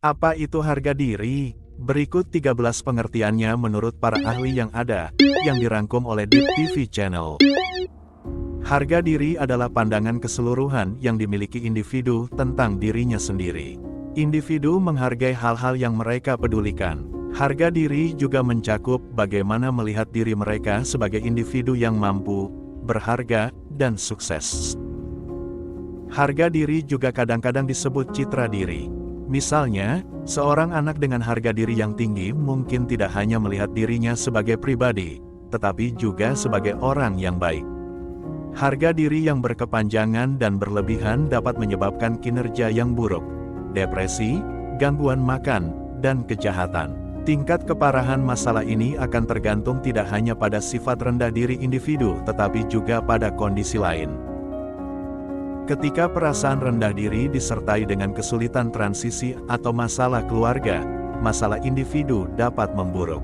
Apa itu harga diri? Berikut 13 pengertiannya menurut para ahli yang ada, yang dirangkum oleh Deep TV Channel. Harga diri adalah pandangan keseluruhan yang dimiliki individu tentang dirinya sendiri. Individu menghargai hal-hal yang mereka pedulikan. Harga diri juga mencakup bagaimana melihat diri mereka sebagai individu yang mampu, berharga, dan sukses. Harga diri juga kadang-kadang disebut citra diri. Misalnya, seorang anak dengan harga diri yang tinggi mungkin tidak hanya melihat dirinya sebagai pribadi, tetapi juga sebagai orang yang baik. Harga diri yang berkepanjangan dan berlebihan dapat menyebabkan kinerja yang buruk, depresi, gangguan makan, dan kejahatan. Tingkat keparahan masalah ini akan tergantung tidak hanya pada sifat rendah diri individu tetapi juga pada kondisi lain. Ketika perasaan rendah diri disertai dengan kesulitan transisi atau masalah keluarga, masalah individu dapat memburuk.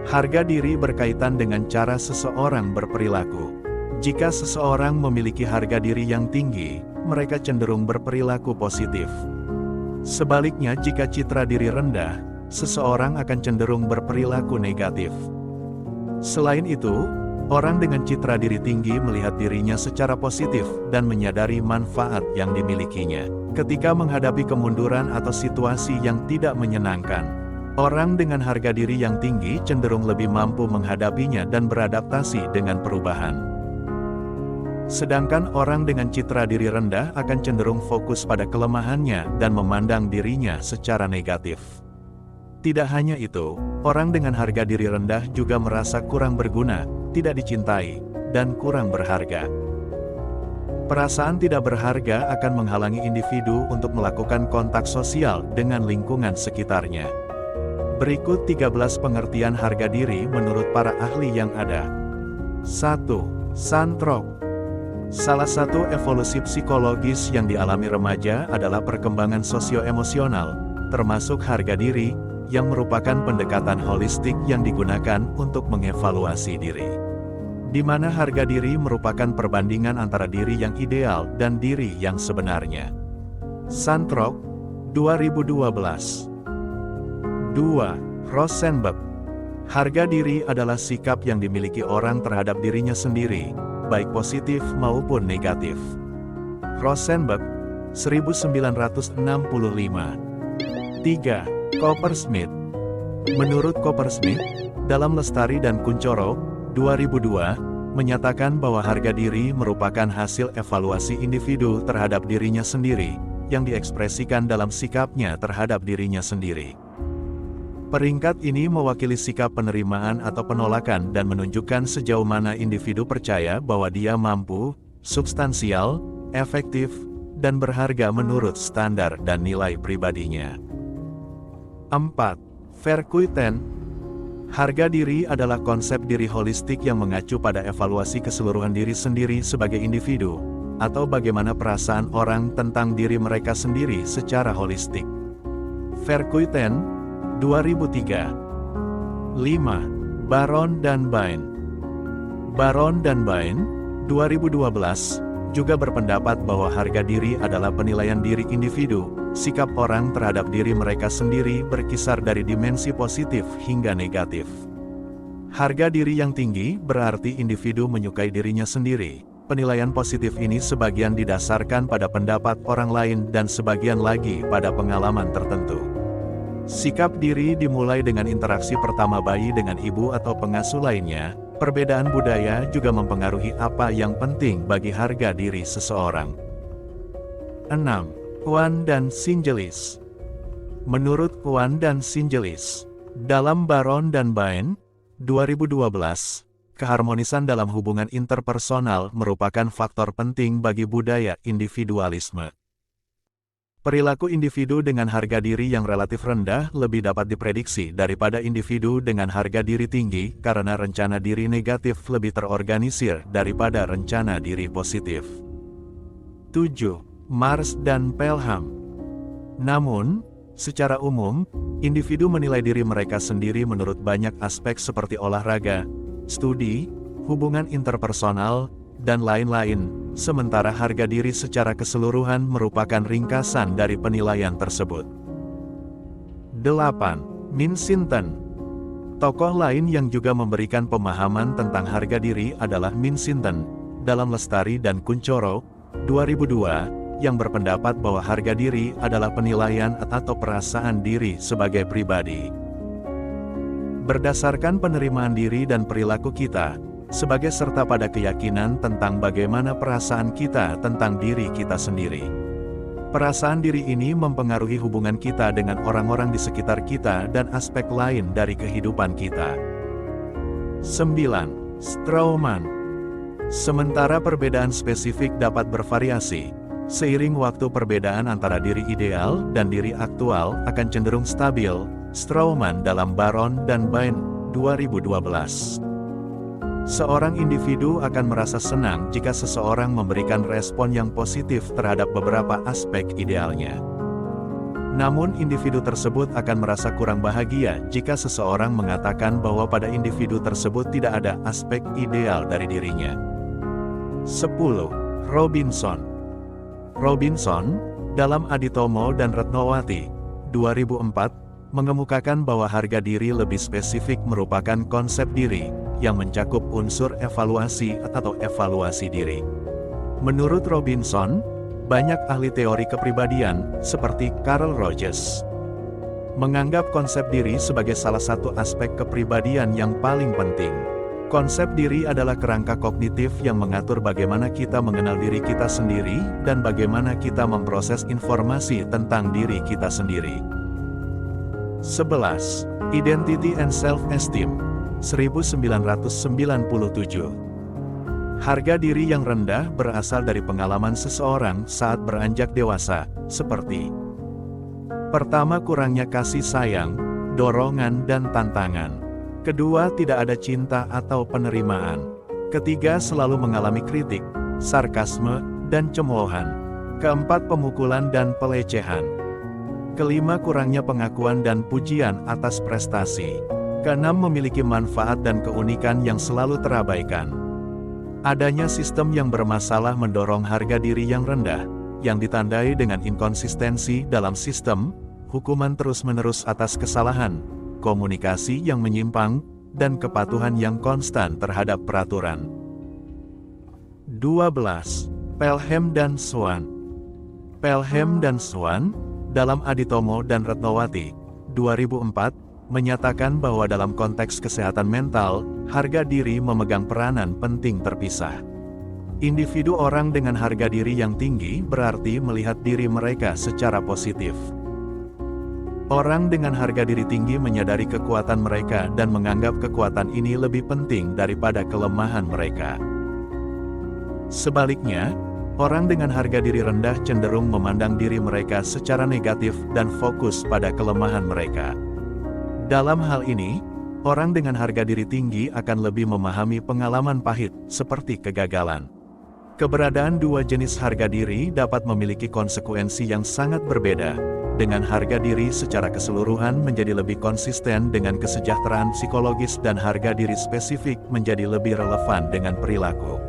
Harga diri berkaitan dengan cara seseorang berperilaku. Jika seseorang memiliki harga diri yang tinggi, mereka cenderung berperilaku positif. Sebaliknya, jika citra diri rendah, seseorang akan cenderung berperilaku negatif. Selain itu, orang dengan citra diri tinggi melihat dirinya secara positif dan menyadari manfaat yang dimilikinya. Ketika menghadapi kemunduran atau situasi yang tidak menyenangkan, orang dengan harga diri yang tinggi cenderung lebih mampu menghadapinya dan beradaptasi dengan perubahan. Sedangkan orang dengan citra diri rendah akan cenderung fokus pada kelemahannya dan memandang dirinya secara negatif. Tidak hanya itu, orang dengan harga diri rendah juga merasa kurang berguna, tidak dicintai, dan kurang berharga. Perasaan tidak berharga akan menghalangi individu untuk melakukan kontak sosial dengan lingkungan sekitarnya. Berikut 13 pengertian harga diri menurut para ahli yang ada. 1. Santrok. Salah satu evolusi psikologis yang dialami remaja adalah perkembangan sosio-emosional, termasuk harga diri, yang merupakan pendekatan holistik yang digunakan untuk mengevaluasi diri. Di mana harga diri merupakan perbandingan antara diri yang ideal dan diri yang sebenarnya. Santrok, 2012. 2. Rosenberg. Harga diri adalah sikap yang dimiliki orang terhadap dirinya sendiri, baik positif maupun negatif. Rosenberg, 1965. 3. Coppersmith. Menurut Coppersmith, dalam Lestari dan Kuncoro, 2002, menyatakan bahwa harga diri merupakan hasil evaluasi individu terhadap dirinya sendiri, yang diekspresikan dalam sikapnya terhadap dirinya sendiri. Peringkat ini mewakili sikap penerimaan atau penolakan dan menunjukkan sejauh mana individu percaya bahwa dia mampu, substansial, efektif, dan berharga menurut standar dan nilai pribadinya. 4. Verkuiten. Harga diri adalah konsep diri holistik yang mengacu pada evaluasi keseluruhan diri sendiri sebagai individu, atau bagaimana perasaan orang tentang diri mereka sendiri secara holistik. Verkuiten, 2003. 5. Baron dan Bain. Baron dan Bain, 2012, juga berpendapat bahwa harga diri adalah penilaian diri individu. Sikap orang terhadap diri mereka sendiri berkisar dari dimensi positif hingga negatif. Harga diri yang tinggi berarti individu menyukai dirinya sendiri. Penilaian positif ini sebagian didasarkan pada pendapat orang lain dan sebagian lagi pada pengalaman tertentu. Sikap diri dimulai dengan interaksi pertama bayi dengan ibu atau pengasuh lainnya. Perbedaan budaya juga mempengaruhi apa yang penting bagi harga diri seseorang. 6. Kwan dan Singelis. Menurut Kwan dan Singelis, dalam Baron dan Bain, 2012, keharmonisan dalam hubungan interpersonal merupakan faktor penting bagi budaya individualisme. Perilaku individu dengan harga diri yang relatif rendah lebih dapat diprediksi daripada individu dengan harga diri tinggi karena rencana diri negatif lebih terorganisir daripada rencana diri positif. 7. Mars dan Pelham. Namun, secara umum, individu menilai diri mereka sendiri menurut banyak aspek seperti olahraga, studi, hubungan interpersonal, dan lain-lain, sementara harga diri secara keseluruhan merupakan ringkasan dari penilaian tersebut. 8. Min Sinten. Tokoh lain yang juga memberikan pemahaman tentang harga diri adalah Min Sinten, dalam Lestari dan Kuncoro, 2002, yang berpendapat bahwa harga diri adalah penilaian atau perasaan diri sebagai pribadi. Berdasarkan penerimaan diri dan perilaku kita, sebagai serta pada keyakinan tentang bagaimana perasaan kita tentang diri kita sendiri. Perasaan diri ini mempengaruhi hubungan kita dengan orang-orang di sekitar kita dan aspek lain dari kehidupan kita. 9. Strawman. Sementara perbedaan spesifik dapat bervariasi, seiring waktu perbedaan antara diri ideal dan diri aktual akan cenderung stabil. Strawman dalam Baron dan Bain, 2012. Seorang individu akan merasa senang jika seseorang memberikan respon yang positif terhadap beberapa aspek idealnya. Namun individu tersebut akan merasa kurang bahagia jika seseorang mengatakan bahwa pada individu tersebut tidak ada aspek ideal dari dirinya. 10. Robinson. Robinson, dalam Aditomo dan Retnowati, 2004, mengemukakan bahwa harga diri lebih spesifik merupakan konsep diri yang mencakup unsur evaluasi atau evaluasi diri. Menurut Robinson, banyak ahli teori kepribadian, seperti Carl Rogers, menganggap konsep diri sebagai salah satu aspek kepribadian yang paling penting. Konsep diri adalah kerangka kognitif yang mengatur bagaimana kita mengenal diri kita sendiri dan bagaimana kita memproses informasi tentang diri kita sendiri. 11. Identity and Self-Esteem, 1997. Harga diri yang rendah berasal dari pengalaman seseorang saat beranjak dewasa, seperti: pertama, kurangnya kasih sayang, dorongan dan tantangan. Kedua, tidak ada cinta atau penerimaan. Ketiga, selalu mengalami kritik, sarkasme, dan cemoohan. Keempat, pemukulan dan pelecehan. Kelima, kurangnya pengakuan dan pujian atas prestasi. Keenam, memiliki manfaat dan keunikan yang selalu terabaikan. Adanya sistem yang bermasalah mendorong harga diri yang rendah, yang ditandai dengan inkonsistensi dalam sistem, hukuman terus-menerus atas kesalahan, komunikasi yang menyimpang, dan kepatuhan yang konstan terhadap peraturan. 12. Pelham dan Swan. Pelham dan Swan, dalam Aditomo dan Retnowati, 2004, menyatakan bahwa dalam konteks kesehatan mental, harga diri memegang peranan penting terpisah. Individu orang dengan harga diri yang tinggi berarti melihat diri mereka secara positif. Orang dengan harga diri tinggi menyadari kekuatan mereka dan menganggap kekuatan ini lebih penting daripada kelemahan mereka. Sebaliknya, orang dengan harga diri rendah cenderung memandang diri mereka secara negatif dan fokus pada kelemahan mereka. Dalam hal ini, orang dengan harga diri tinggi akan lebih memahami pengalaman pahit, seperti kegagalan. Keberadaan dua jenis harga diri dapat memiliki konsekuensi yang sangat berbeda, dengan harga diri secara keseluruhan menjadi lebih konsisten dengan kesejahteraan psikologis dan harga diri spesifik menjadi lebih relevan dengan perilaku.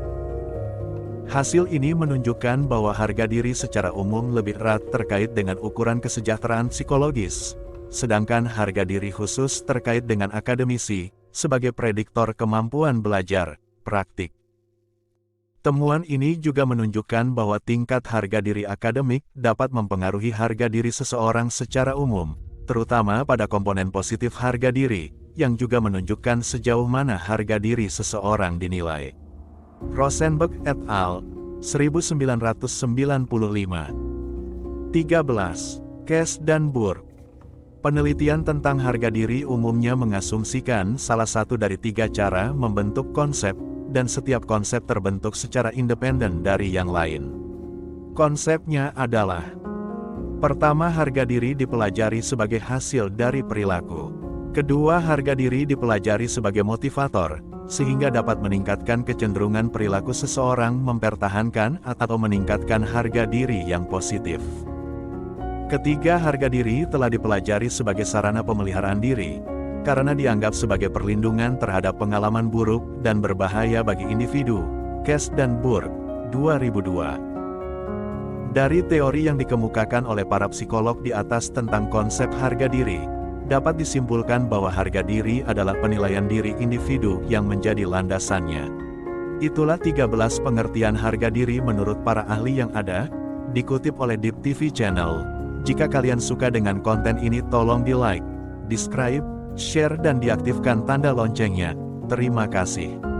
Hasil ini menunjukkan bahwa harga diri secara umum lebih erat terkait dengan ukuran kesejahteraan psikologis, sedangkan harga diri khusus terkait dengan akademisi, sebagai prediktor kemampuan belajar, praktik. Temuan ini juga menunjukkan bahwa tingkat harga diri akademik dapat mempengaruhi harga diri seseorang secara umum, terutama pada komponen positif harga diri, yang juga menunjukkan sejauh mana harga diri seseorang dinilai. Rosenberg et al., 1995. 13. Cass dan Burke. Penelitian tentang harga diri umumnya mengasumsikan salah satu dari tiga cara membentuk konsep, dan setiap konsep terbentuk secara independen dari yang lain. Konsepnya adalah: pertama, harga diri dipelajari sebagai hasil dari perilaku. Kedua, harga diri dipelajari sebagai motivator, sehingga dapat meningkatkan kecenderungan perilaku seseorang mempertahankan atau meningkatkan harga diri yang positif. Ketiga, harga diri telah dipelajari sebagai sarana pemeliharaan diri, karena dianggap sebagai perlindungan terhadap pengalaman buruk dan berbahaya bagi individu. Cass dan Burke, 2002. Dari teori yang dikemukakan oleh para psikolog di atas tentang konsep harga diri, dapat disimpulkan bahwa harga diri adalah penilaian diri individu yang menjadi landasannya. Itulah 13 pengertian harga diri menurut para ahli yang ada, dikutip oleh Deep TV Channel. Jika kalian suka dengan konten ini tolong di like, di subscribe, share dan diaktifkan tanda loncengnya. Terima kasih.